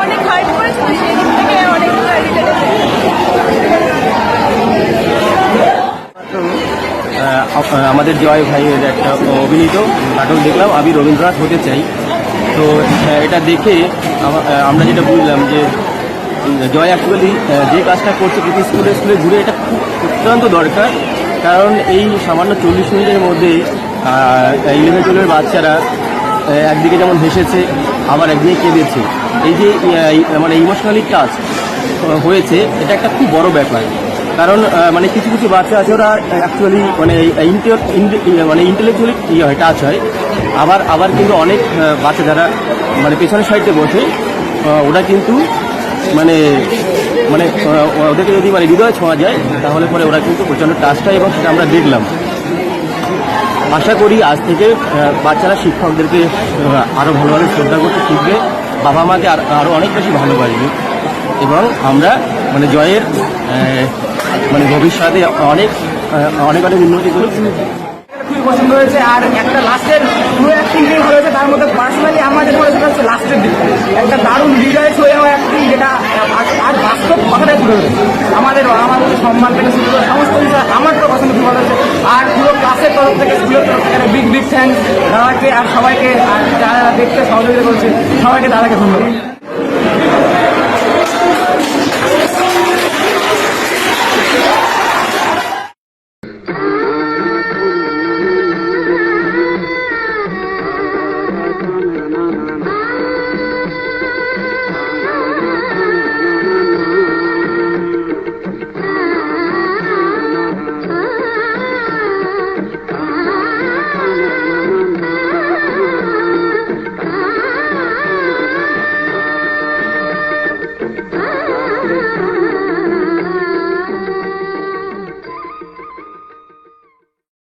অনেক হার্ট করেছিল, সেই দিক থেকে অনেক আমাদের জয় ভাইয়ের একটা অভিনীত নাটক দেখলাম, আমি রবীন্দ্রনাথ হতে চাই। তো এটা দেখে আমরা যেটা বুঝলাম যে জয় অ্যাকচুয়ালি যে কাজটা করছে প্রতি স্কুলে স্কুলে ঘুরে এটা খুব অত্যন্ত দরকার। কারণ এই সামান্য 40 মিনিটের মধ্যে 11-12 বাচ্চারা একদিকে যেমন হেসেছে, আবার একদিকে কেঁদেছে। এই যে মানে ইমোশনালি টাচ হয়েছে, এটা একটা খুব বড় ব্যাপার। কারণ মানে কিছু কিছু বাচ্চা আছে ওরা অ্যাকচুয়ালি মানে মানে ইন্টেলেকচুয়ালি হয়, টাচ হয়। আবার কিন্তু অনেক বাচ্চা যারা মানে পেছনের সাইডে বসে ওরা কিন্তু মানে মানে ওদেরকে যদি মানে হৃদয় ছোঁয়া যায় তাহলে পরে ওরা কিন্তু প্রচণ্ড টাচ পায়, এবং সেটা আমরা দেখলাম। আশা করি আজ থেকে বাচ্চারা শিক্ষকদেরকে আরও ভালোভাবে শ্রদ্ধা করতে শিখবে, বাবা মাকে আরও অনেক বেশি ভালোবাসবে, এবং আমরা মানে জয়ের মানে ভবিষ্যতে অনেক অনেক অনেক উন্নতি করি। খুবই পছন্দ হয়েছে। আর একটা লাস্টের পুরো অ্যাক্টিং ভালো হয়েছে, তার মধ্যে পার্সোনালি আমার যেটা মনে হচ্ছে লাস্টের দিক একটা দারুণ হৃদয় ছুঁয়ে যাওয়া অ্যাক্টিং, যেটা আর বাস্তব কথাটাই তুলে ধরেছে। আমাদের সম্মান থেকে শুরু করে সমস্ত বিষয় আমার তো পছন্দ খুব ভালো হয়েছে। আর পুরো ক্লাসের তরফ থেকে, স্কুলের তরফ থেকে বিগ বিগ থ্যাঙ্কস দাদাকে আর সবাইকে, আর যারা দেখতে সহযোগিতা করছে সবাইকে, দাদাকে ধন্যবাদ।